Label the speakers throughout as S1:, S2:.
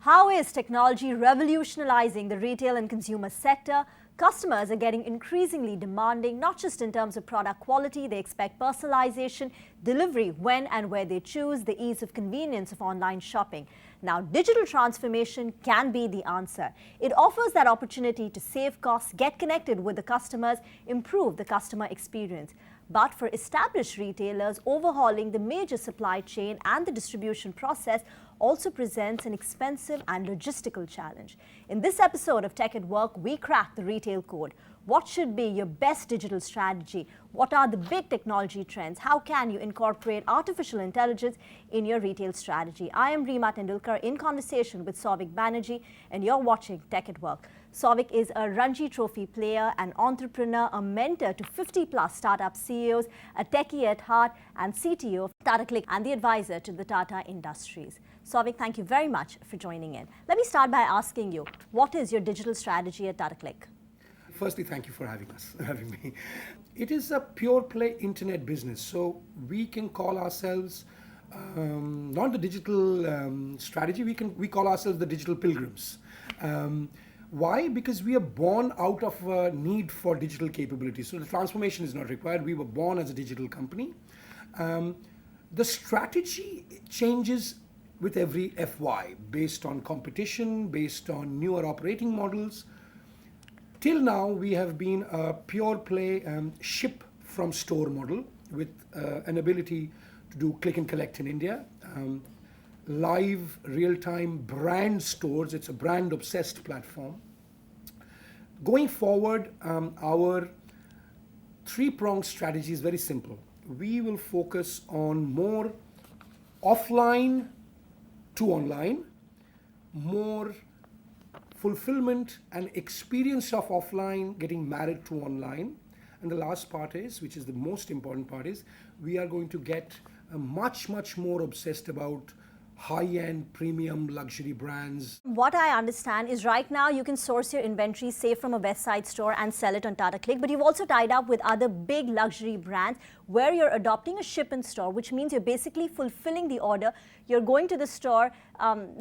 S1: How is technology revolutionizing the retail and consumer sector? Customers are getting increasingly demanding, not just in terms of product quality. They expect personalization, delivery when and where they choose, the ease of convenience of online shopping. Now, digital transformation can be the answer. It offers that opportunity to save costs, get connected with the customers, improve the customer experience. But for established retailers, overhauling the major supply chain and the distribution process also presents an expensive and logistical challenge. In this episode of Tech at Work, we crack the retail code. What should be your best digital strategy? What are the big technology trends? How can you incorporate artificial intelligence in your retail strategy? I am Reema Tendulkar in conversation with Sauvik Banerjjee, and you're watching Tech at Work. Sauvik is a Ranji Trophy player, an entrepreneur, a mentor to 50-plus startup CEOs, a techie at heart, and CTO of Tata Cliq, and the advisor to the Tata Industries. Sauvik, thank you very much for joining in. Let me start by asking you, what is your digital strategy at Tata Cliq?
S2: Firstly, thank you for having me. It is a pure play internet business, so we can call ourselves not the digital strategy. We call ourselves the digital pilgrims. Why? Because we are born out of a need for digital capabilities. So the transformation is not required. We were born as a digital company. The strategy changes with every FY based on competition, based on newer operating models. Till now, we have been a pure play ship from store model with an ability to do click and collect in India. Live real-time brand stores. It's a brand obsessed platform. Going forward, our three-pronged strategy is very simple. We will focus on more offline to online, more fulfillment and experience of offline getting married to online. And the last part is, which is the most important part, is we are going to get much more obsessed about high-end premium luxury brands.
S1: What I understand is right now you can source your inventory, say from a West Side store, and sell it on Tata Cliq, but you've also tied up with other big luxury brands where you're adopting a ship in store, which means you're basically fulfilling the order. You're going to the store,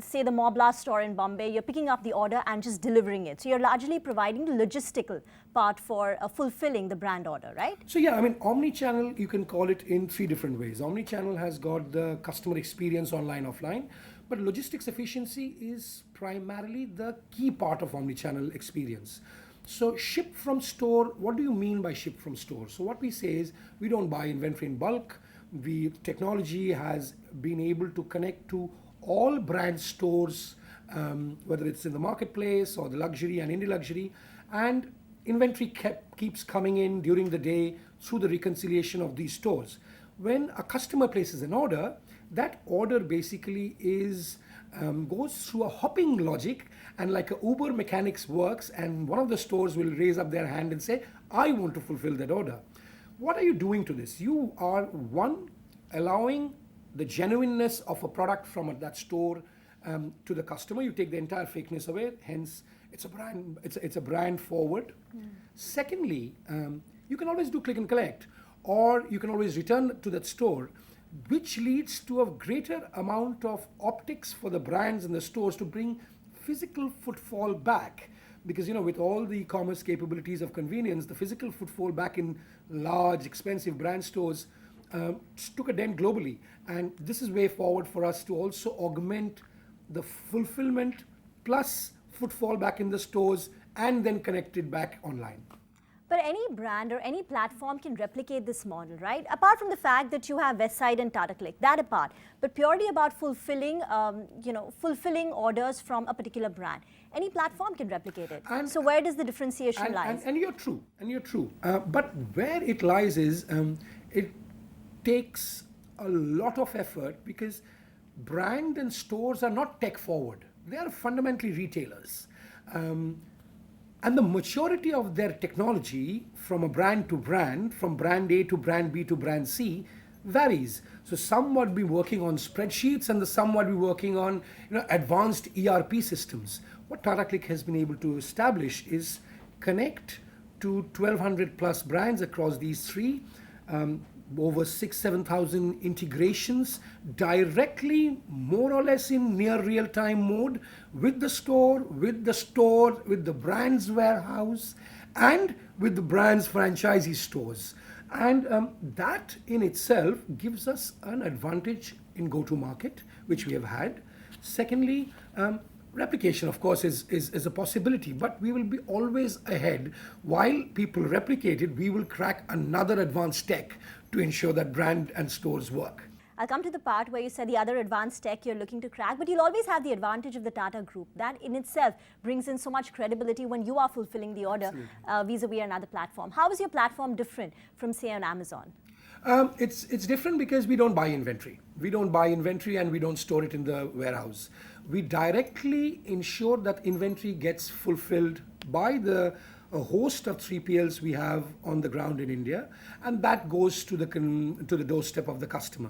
S1: say the Mobla store in Bombay, you're picking up the order and just delivering it. So you're largely providing the logistical part for fulfilling the brand order, right?
S2: So yeah, I mean, omni-channel, you can call it in three different ways. Omni-channel has got the customer experience online, offline, but logistics efficiency is primarily the key part of omni-channel experience. So ship from store, what do you mean by ship from store? So what we say is we don't buy inventory in bulk. Technology has been able to connect to all brand stores, whether it's in the marketplace or the luxury and indie luxury, and inventory keeps coming in during the day through the reconciliation of these stores. When a customer places an order, that order basically goes through a hopping logic, and like a Uber mechanics works, and one of the stores will raise up their hand and say, I want to fulfill that order. What are you doing to this? You are, one, allowing the genuineness of a product from that store to the customer. You take the entire fakeness away, hence it's a brand forward. Secondly, you can always do click and collect, or you can always return to that store, which leads to a greater amount of optics for the brands and the stores to bring physical footfall back. Because, with all the e-commerce capabilities of convenience, the physical footfall back in large, expensive brand stores took a dent globally. And this is way forward for us to also augment the fulfillment plus footfall back in the stores and then connect it back online.
S1: But any brand or any platform can replicate this model, right? Apart from the fact that you have Westside and Tata Cliq, that apart, but purely about fulfilling orders from a particular brand. Any platform can replicate it. So where does the differentiation lie?
S2: And you're true. But where it lies is it takes a lot of effort, because brand and stores are not tech forward. They are fundamentally retailers. And the maturity of their technology from a brand to brand, from brand A to brand B to brand C, varies. So some would be working on spreadsheets and some would be working on advanced ERP systems. What Tata Cliq has been able to establish is connect to 1,200 plus brands across these three, over 7,000 integrations directly, more or less in near real-time mode with the store, with the brand's warehouse, and with the brand's franchisee stores. And that in itself gives us an advantage in go-to-market, which we have had. Secondly, replication, of course, is a possibility, but we will be always ahead. While people replicate it, we will crack another advanced tech to ensure that brand and stores work.
S1: I'll come to the part where you said the other advanced tech you're looking to crack, but you'll always have the advantage of the Tata Group. That in itself brings in so much credibility when you are fulfilling the order vis-a-vis another platform. How is your platform different from, say, an Amazon?
S2: It's different because we don't buy inventory. We don't buy inventory and we don't store it in the warehouse. We directly ensure that inventory gets fulfilled by a host of 3PLs we have on the ground in India, and that goes to the doorstep of the customer.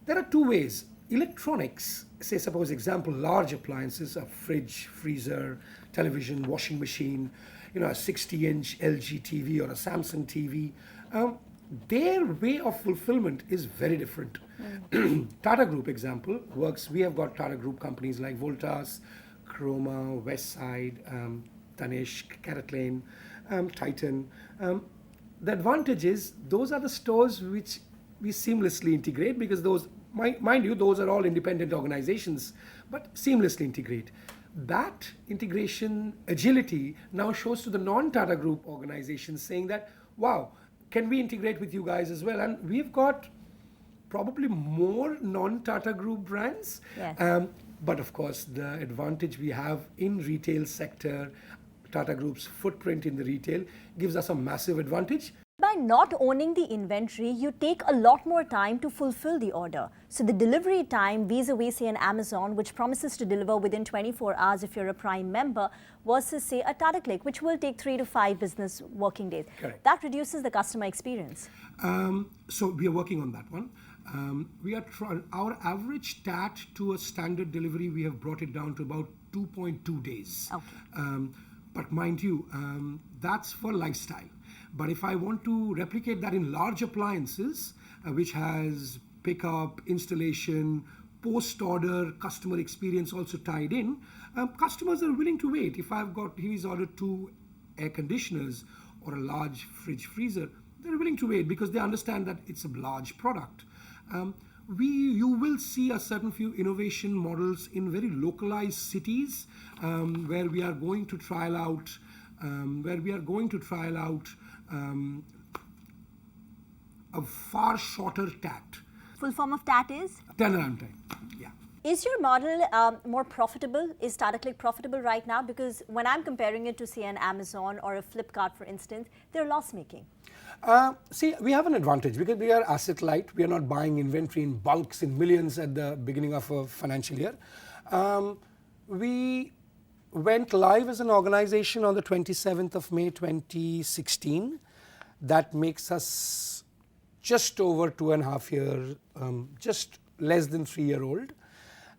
S2: There are two ways. Electronics, say suppose example, large appliances, a fridge, freezer, television, washing machine, a 60-inch LG TV or a Samsung TV, their way of fulfillment is very different. Tata Group example works. We have got Tata Group companies like Voltas, Chroma, Westside, Tanishq, CaratLane, Titan. The advantage is those are the stores which we seamlessly integrate, because those, mind you, those are all independent organizations, but seamlessly integrate. That integration agility now shows to the non-Tata Group organizations saying that, wow, can we integrate with you guys as well? And we've got probably more non-Tata Group brands.
S1: Yes.
S2: But of course, the advantage we have in retail sector, Tata Group's footprint in the retail gives us a massive advantage.
S1: By not owning the inventory, you take a lot more time to fulfill the order. So the delivery time vis-a-vis, say, an Amazon, which promises to deliver within 24 hours if you're a Prime member, versus, say, a Tata Cliq, which will take 3 to 5 business working days.
S2: Correct.
S1: That reduces the customer experience.
S2: So we are working on that one. We are our average TAT to a standard delivery, we have brought it down to about 2.2 days.
S1: Okay.
S2: But mind you, that's for lifestyle. But if I want to replicate that in large appliances, which has pickup, installation, post-order customer experience also tied in, customers are willing to wait. If he's ordered 2 air conditioners or a large fridge freezer, they're willing to wait because they understand that it's a large product. You will see a certain few innovation models in very localized cities where we are going to trial out a far shorter TAT.
S1: Full form of TAT is?
S2: Turnaround time, yeah.
S1: Is your model more profitable? Is Tata Cliq profitable right now? Because when I'm comparing it to, say, an Amazon or a Flipkart, for instance, they're loss-making.
S2: See, we have an advantage because we are asset light. We are not buying inventory in bulks in millions at the beginning of a financial year. We went live as an organization on the 27th of May 2016. That makes us just over 2.5 years, just less than 3-year-old.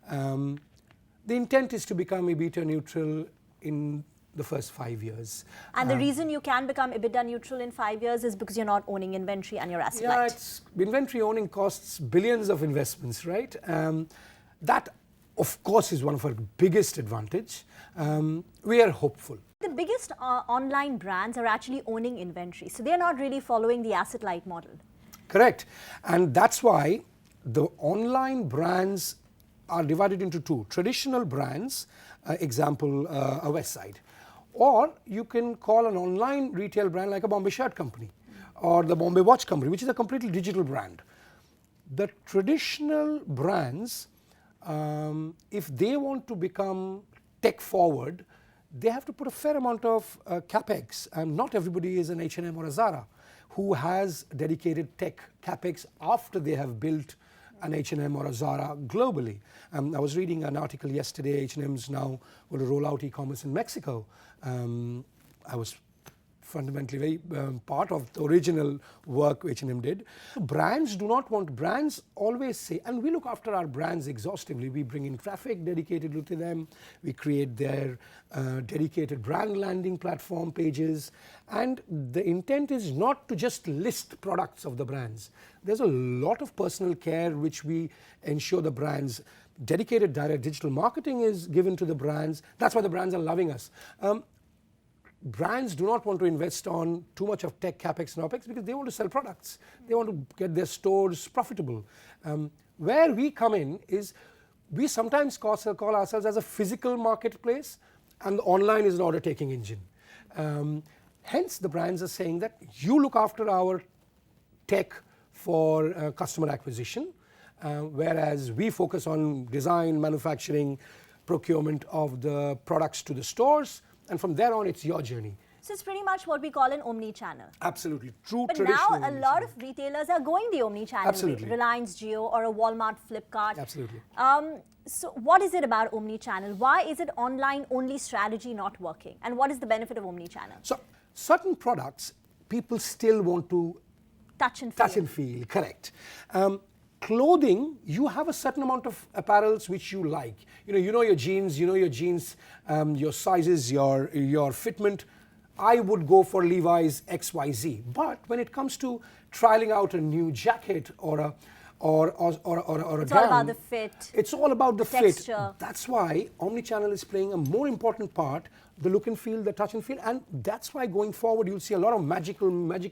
S2: The intent is to become EBITDA neutral in the first 5 years.
S1: And the reason you can become EBITDA neutral in 5 years is because you're not owning inventory and you're asset light.
S2: Inventory owning costs billions of investments, right? That, of course, is one of our biggest advantage. We are hopeful.
S1: The biggest online brands are actually owning inventory, so they're not really following the asset light model.
S2: Correct. And that's why the online brands are divided into 2. Traditional brands, example, a Westside. Or you can call an online retail brand like a Bombay Shirt Company or the Bombay Watch Company, which is a completely digital brand. The traditional brands, if they want to become tech forward, they have to put a fair amount of capex. And not everybody is an H&M or a Zara who has dedicated tech capex after they have built an H&M or a Zara globally. I was reading an article yesterday, H&M's now going to roll out e-commerce in Mexico. I was fundamentally very part of the original work H&M did. Brands do not want, brands always say, and we look after our brands exhaustively. We bring in traffic dedicated to them, we create their dedicated brand landing platform pages, and the intent is not to just list products of the brands. There's a lot of personal care which we ensure the brands. Dedicated direct digital marketing is given to the brands. That's why the brands are loving us. Brands do not want to invest on too much of tech capex and opex because they want to sell products. They want to get their stores profitable. Where we come in is we sometimes call ourselves as a physical marketplace, and the online is an order taking engine. Hence the brands are saying that you look after our tech for customer acquisition, whereas we focus on design, manufacturing, procurement of the products to the stores, and from there on it's your journey.
S1: So it's pretty much what we call an omni-channel.
S2: Absolutely, true
S1: But
S2: traditional
S1: now a lot of retailers are going the omni-channel way.
S2: Absolutely.
S1: Reliance Jio or a Walmart Flipkart.
S2: Absolutely.
S1: So what is it about omni-channel? Why is it online only strategy not working? And what is the benefit of omni-channel?
S2: So certain products people still want to
S1: Touch and
S2: feel, correct. Clothing, you have a certain amount of apparels which you like. You know your jeans, your sizes, your fitment. I would go for Levi's XYZ. But when it comes to trialing out a new jacket or a
S1: It's
S2: gown,
S1: all about the fit.
S2: It's all about the fit.
S1: Texture.
S2: That's why omnichannel is playing a more important part, the look and feel, the touch and feel, and that's why going forward you'll see a lot of magic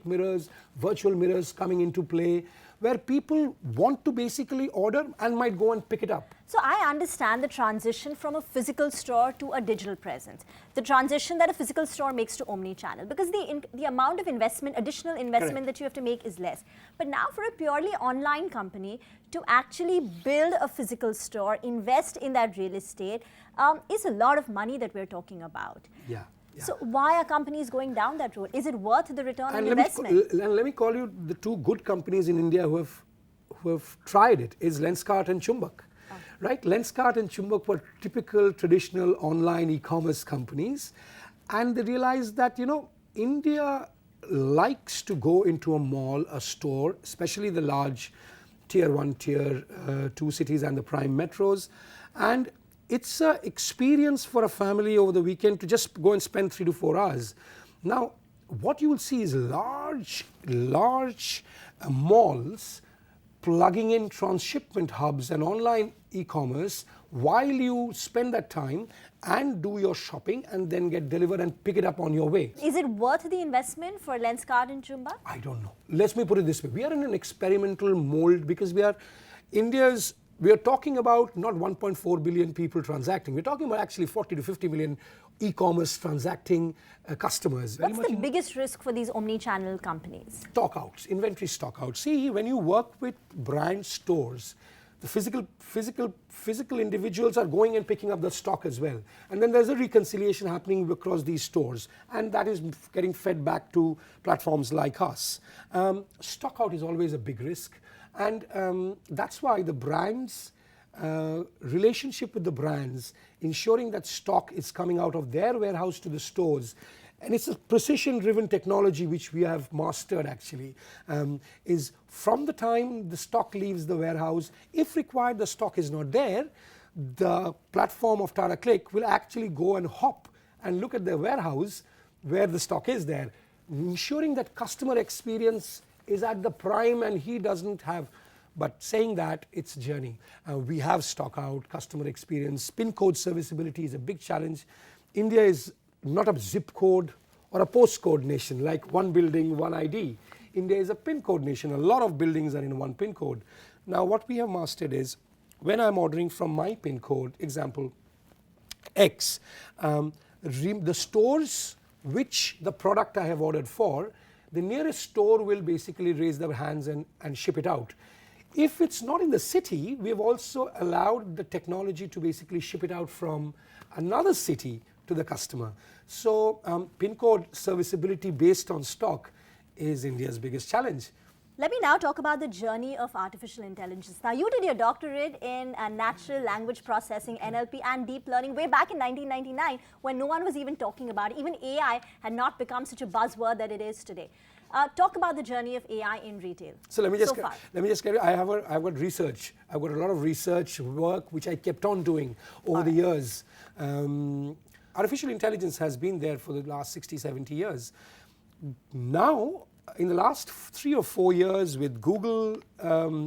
S2: mirrors, virtual mirrors coming into play, where people want to basically order and might go and pick it up.
S1: So I understand the transition from a physical store to a digital presence, the transition that a physical store makes to omni-channel, because the amount of investment, additional investment
S2: Correct.
S1: that you have to make is less. But now for a purely online company to actually build a physical store, invest in that real estate, is a lot of money that we're talking about.
S2: Yeah. Yeah.
S1: So why are companies going down that road? Is it worth the return on
S2: And
S1: investment?
S2: let me call you the two good companies in India who have tried it is Lenskart and Chumbak. Oh. Right? Lenskart and Chumbak were typical traditional online e-commerce companies, and they realized that India likes to go into a mall, a store, especially the large tier 1, tier 2 cities and the prime metros, and it's an experience for a family over the weekend to just go and spend 3 to 4 hours. Now, what you will see is large malls plugging in transshipment hubs and online e-commerce while you spend that time and do your shopping and then get delivered and pick it up on your way.
S1: Is it worth the investment for Lenskart and Chumbak?
S2: I don't know. Let me put it this way. We are in an experimental mold because we are talking about not 1.4 billion people transacting. We're talking about actually 40 to 50 million e-commerce transacting customers.
S1: What's the biggest risk for these omni-channel companies?
S2: Stockouts, inventory stockouts. See, when you work with brand stores, the physical individuals are going and picking up the stock as well. And then there's a reconciliation happening across these stores, and that is getting fed back to platforms like us. Stockout is always a big risk. And that's why the brands, relationship with the brands, ensuring that stock is coming out of their warehouse to the stores, and it's a precision-driven technology which we have mastered actually, is from the time the stock leaves the warehouse, if required the stock is not there, the platform of Tata Cliq will actually go and hop and look at the warehouse where the stock is there, ensuring that customer experience is at the prime and he doesn't have, but saying that, it's a journey. We have stock out, customer experience, pin code serviceability is a big challenge. India is not a zip code or a postcode nation like one building, one ID. India is a pin code nation. A lot of buildings are in one pin code. Now what we have mastered is when I'm ordering from my pin code, example X, the stores which the product I have ordered for, the nearest store will basically raise their hands and ship it out. If it's not in the city, we have also allowed the technology to basically ship it out from another city to the customer. So pin code serviceability based on stock is India's biggest challenge.
S1: Let me now talk about the journey of artificial intelligence. Now, you did your doctorate in natural language processing, NLP, and deep learning way back in 1999 when no one was even talking about it. Even AI had not become such a buzzword that it is today. Talk about the journey of AI in retail.
S2: So let me just carry. I've got research. I've got a lot of research work which I kept on doing over the years. Artificial intelligence has been there for the last 60, 70 years. Now, in the last 3 or 4 years, with Google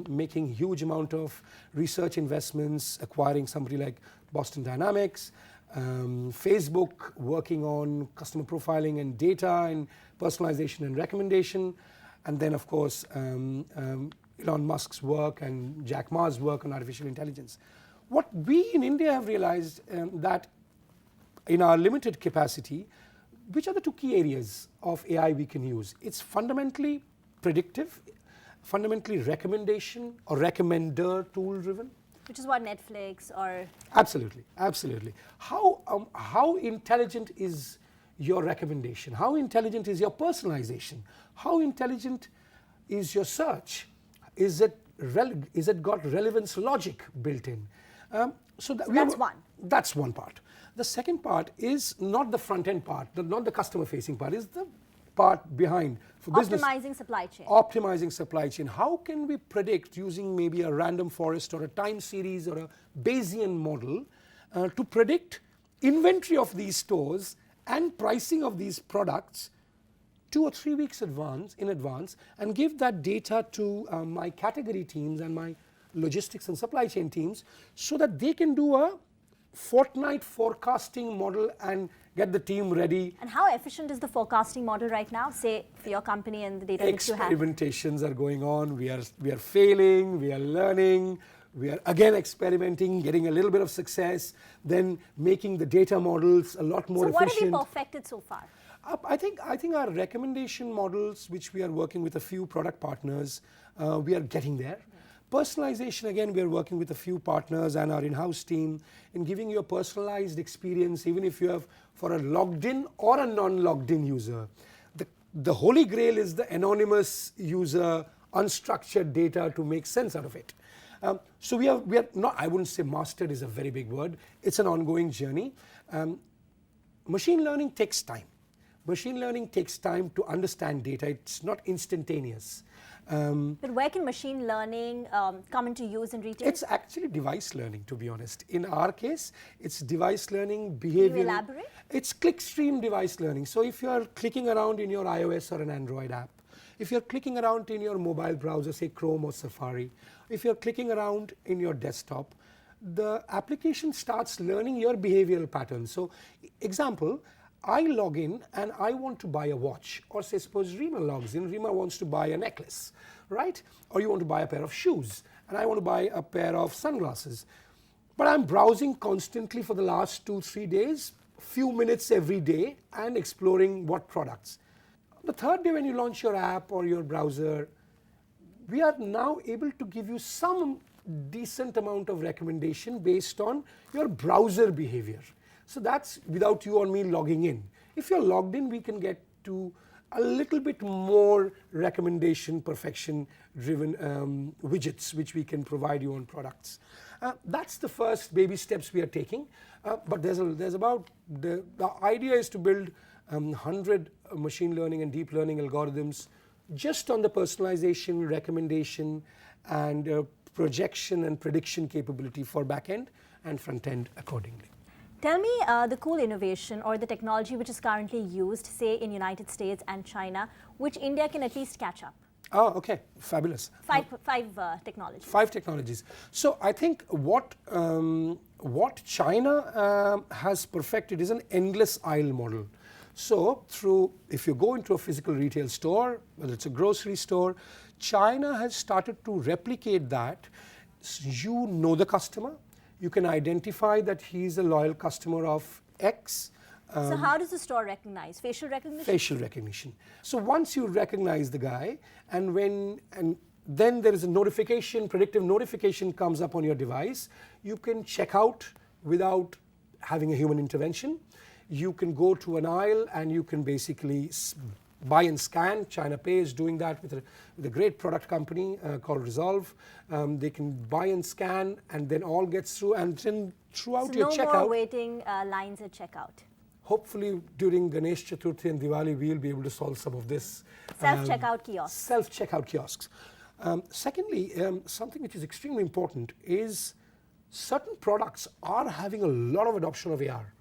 S2: making huge amount of research investments, acquiring somebody like Boston Dynamics, Facebook working on customer profiling and data and personalization and recommendation, and then of course Elon Musk's work and Jack Ma's work on artificial intelligence. What we in India have realized that in our limited capacity, which are the 2 key areas of AI we can use? It's fundamentally predictive, fundamentally recommendation or recommender tool driven.
S1: Which is what Netflix or...
S2: Absolutely, absolutely. How intelligent is your recommendation? How intelligent is your personalization? How intelligent is your search? Is it got relevance logic built in?
S1: So that's one.
S2: That's one part. The second part is not the front end part, not the customer facing part, is the part behind for business.
S1: Optimizing supply chain.
S2: Optimizing supply chain. How can we predict using maybe a random forest or a time series or a Bayesian model to predict inventory of these stores and pricing of these products 2 or 3 weeks in advance and give that data to my category teams and my logistics and supply chain teams so that they can do a fortnight forecasting model and get the team ready.
S1: And how efficient is the forecasting model right now, say for your company and the data that you have?
S2: Experimentations are going on. We are failing, we are learning, we are again experimenting, getting a little bit of success, then making the data models a lot more efficient.
S1: So what have you perfected so far?
S2: I think our recommendation models, which we are working with a few product partners, we are getting there. Personalization, again, we are working with a few partners and our in-house team in giving you a personalized experience, even if you have for a logged in or a non-logged in user. The holy grail is the anonymous user, unstructured data to make sense out of it. So we are not, I wouldn't say mastered is a very big word, it's an ongoing journey. Machine learning takes time. Machine learning takes time to understand data, it's not instantaneous.
S1: But where can machine learning come into use in retail?
S2: It's actually device learning, to be honest. In our case, it's device learning, behavior.
S1: Can you elaborate?
S2: It's clickstream device learning. So if you're clicking around in your iOS or an Android app, if you're clicking around in your mobile browser, say Chrome or Safari, if you're clicking around in your desktop, the application starts learning your behavioral patterns. So example, I log in and I want to buy a watch, or say suppose Rima logs in, Rima wants to buy a necklace, right? Or you want to buy a pair of shoes and I want to buy a pair of sunglasses. But I'm browsing constantly for the last 2-3 days, few minutes every day and exploring what products. The third day when you launch your app or your browser, we are now able to give you some decent amount of recommendation based on your browser behavior. So that's without you or me logging in. If you're logged in, we can get to a little bit more recommendation, perfection driven widgets which we can provide you on products. That's the first baby steps we are taking. But there's about, the idea is to build 100 machine learning and deep learning algorithms just on the personalization, recommendation and projection and prediction capability for back end and front end accordingly.
S1: Tell me the cool innovation or the technology which is currently used, say in United States and China, which India can at least catch up.
S2: Oh, okay, fabulous.
S1: Five technologies.
S2: 5 technologies. So I think what China has perfected is an endless aisle model. So if you go into a physical retail store, whether it's a grocery store, China has started to replicate that. You know the customer. You can identify that he's a loyal customer of X.
S1: So how does the store recognize? Facial recognition?
S2: Facial recognition. So once you recognize the guy, and then there is a notification, predictive notification comes up on your device, you can check out without having a human intervention. You can go to an aisle and you can basically buy and scan. China Pay is doing that with a great product company called Resolve. They can buy and scan, and then all gets through, and then throughout your checkout.
S1: No more waiting lines at checkout.
S2: Hopefully during Ganesh Chaturthi and Diwali, we'll be able to solve some of this.
S1: Self-checkout kiosks.
S2: Self-checkout kiosks. Secondly, something which is extremely important is certain products are having a lot of adoption of AR,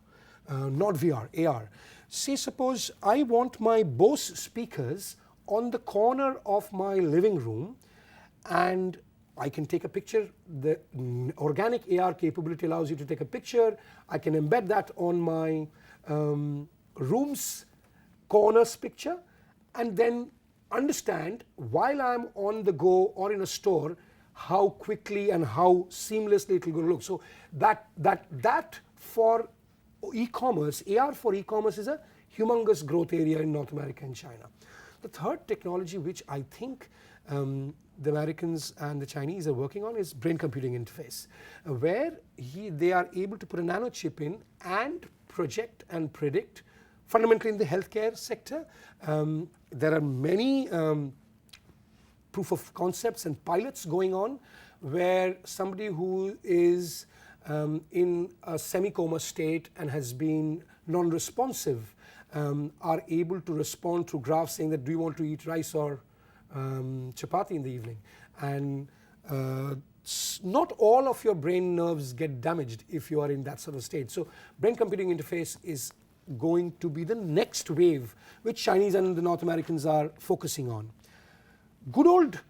S2: not VR, AR. Say suppose I want my Bose speakers on the corner of my living room, and I can take a picture. The organic AR capability allows you to take a picture. I can embed that on my room's corners picture, and then understand while I'm on the go or in a store how quickly and how seamlessly it will look. So that for e-commerce, AR for e-commerce is a humongous growth area in North America and China. The third technology which I think the Americans and the Chinese are working on is brain computing interface, where they are able to put a nano chip in and project and predict, fundamentally in the healthcare sector. There are many proof of concepts and pilots going on where somebody who is in a semi-coma state and has been non-responsive are able to respond through graphs saying that do you want to eat rice or chapati in the evening. And not all of your brain nerves get damaged if you are in that sort of state. So brain computing interface is going to be the next wave which Chinese and the North Americans are focusing on. Good old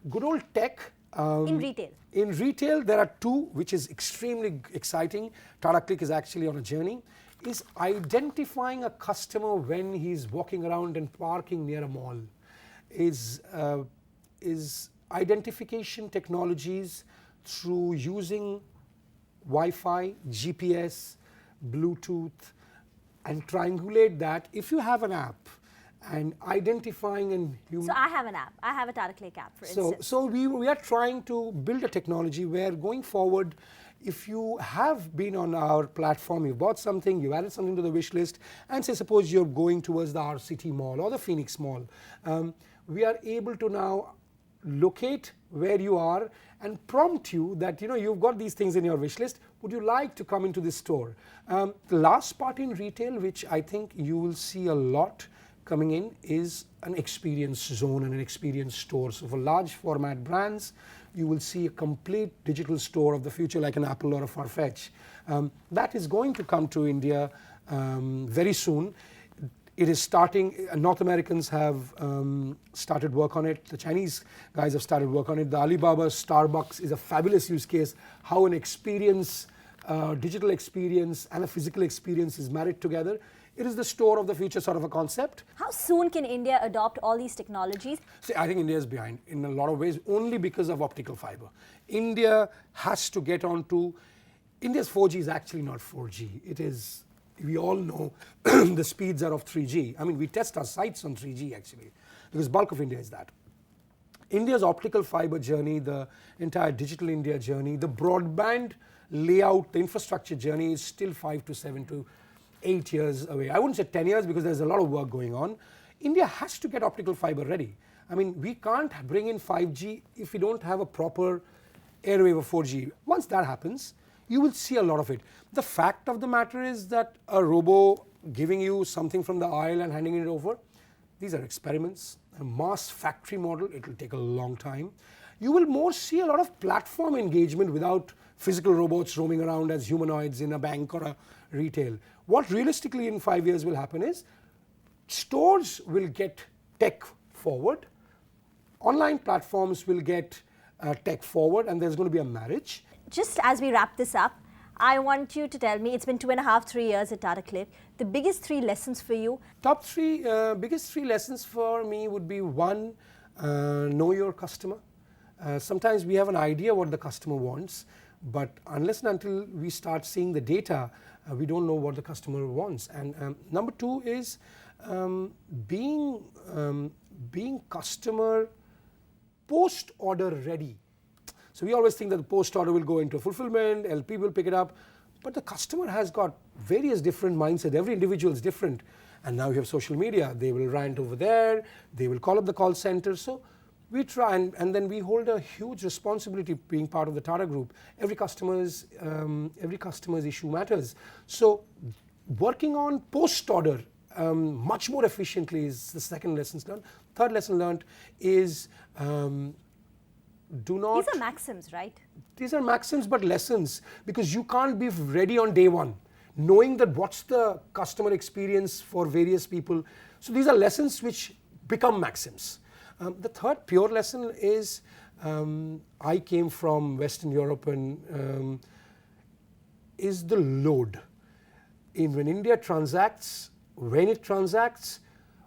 S2: tech.
S1: In retail.
S2: In retail, there are two which is extremely exciting. Tata Cliq is actually on a journey. Is identifying a customer when he's walking around and parking near a mall. Is identification technologies through using Wi-Fi, GPS, Bluetooth, and triangulate that. If you have an app and identifying and human.
S1: So I have an app. I have a Tata Cliq app, for instance.
S2: So we are trying to build a technology where going forward, if you have been on our platform, you bought something, you added something to the wish list, and say suppose you're going towards the RCT Mall or the Phoenix Mall, we are able to now locate where you are and prompt you that you've got these things in your wish list, would you like to come into this store? The last part in retail which I think you will see a lot coming in is an experience zone and an experience store. So for large format brands, you will see a complete digital store of the future like an Apple or a Farfetch. That is going to come to India very soon. It is starting. North Americans have started work on it. The Chinese guys have started work on it. The Alibaba Starbucks is a fabulous use case, how an experience, digital experience and a physical experience is married together. It is the store of the future sort of a concept.
S1: How soon can India adopt all these technologies?
S2: See, I think India is behind in a lot of ways only because of optical fiber. India has to get on to, India's 4G is actually not 4G. It is, we all know the speeds are of 3G. I mean, we test our sites on 3G actually, because bulk of India is that. India's optical fiber journey, the entire digital India journey, the broadband layout, the infrastructure journey is still 5 to 7 to 8 years away. I wouldn't say 10 years because there's a lot of work going on. India has to get optical fiber ready. I mean, we can't bring in 5G if we don't have a proper airwave of 4G. Once that happens, you will see a lot of it. The fact of the matter is that a robo giving you something from the aisle and handing it over, these are experiments. A mass factory model, it will take a long time. You will more see a lot of platform engagement without physical robots roaming around as humanoids in a bank or a retail. What realistically in 5 years will happen is stores will get tech forward, online platforms will get tech forward, and there's going to be a marriage.
S1: Just as we wrap this up, I want you to tell me, it's been 2.5, 3 years at Tata Cliq, the biggest 3 lessons for you.
S2: Top 3, biggest 3 lessons for me would be 1, know your customer. Sometimes we have an idea what the customer wants, but unless and until we start seeing the data, we don't know what the customer wants. And number 2 is being customer post-order ready. So we always think that the post-order will go into fulfillment, LP will pick it up, but the customer has got various different mindsets. Every individual is different, And now you have social media. They will rant over there. They will call up the call center. So we try and then we hold a huge responsibility being part of the Tata Group. Every customer's issue matters. So working on post-order much more efficiently is the second lesson learned. Third lesson learned is do not...
S1: These are maxims, right?
S2: These are maxims but lessons, because you can't be ready on day one, knowing that what's the customer experience for various people. So these are lessons which become maxims. The third pure lesson is I came from Western Europe and is the load. When India transacts, when it transacts,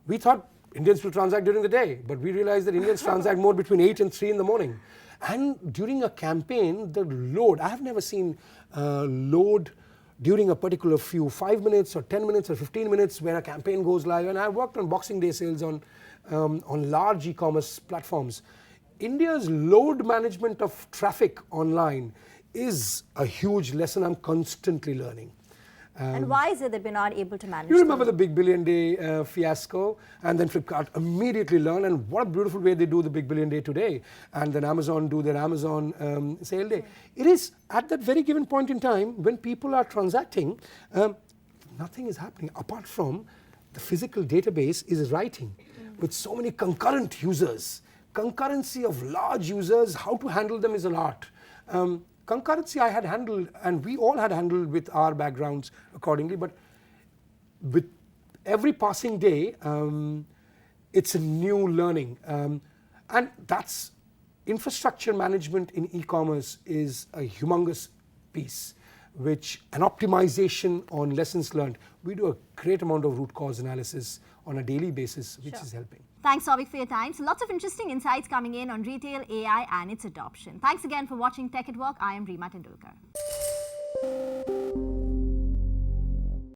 S2: we thought Indians will transact during the day, but we realized that Indians transact more between 8 and 3 in the morning. And during a campaign, the load, I have never seen load during a particular 5 minutes or 10 minutes or 15 minutes when a campaign goes live. And I've worked on Boxing Day sales on large e-commerce platforms. India's load management of traffic online is a huge lesson I'm constantly learning.
S1: And why is it that we're not able to manage?
S2: You remember the Big Billion Day fiasco, and then Flipkart immediately learned, and what a beautiful way they do the Big Billion Day today, and then Amazon do their Amazon sale day. It is at that very given point in time when people are transacting, nothing is happening apart from the physical database is writing with so many concurrent users. Concurrency of large users, how to handle them is an art. Concurrency I had handled, and we all had handled with our backgrounds accordingly, but with every passing day, it's a new learning. And that's infrastructure management in e-commerce is a humongous piece, which an optimization on lessons learned. We do a great amount of root cause analysis on a daily basis, which is helping.
S1: Thanks, Sauvik, for your time. So lots of interesting insights coming in on retail, AI and its adoption. Thanks again for watching Tech at Work. I am Reema Tendulkar.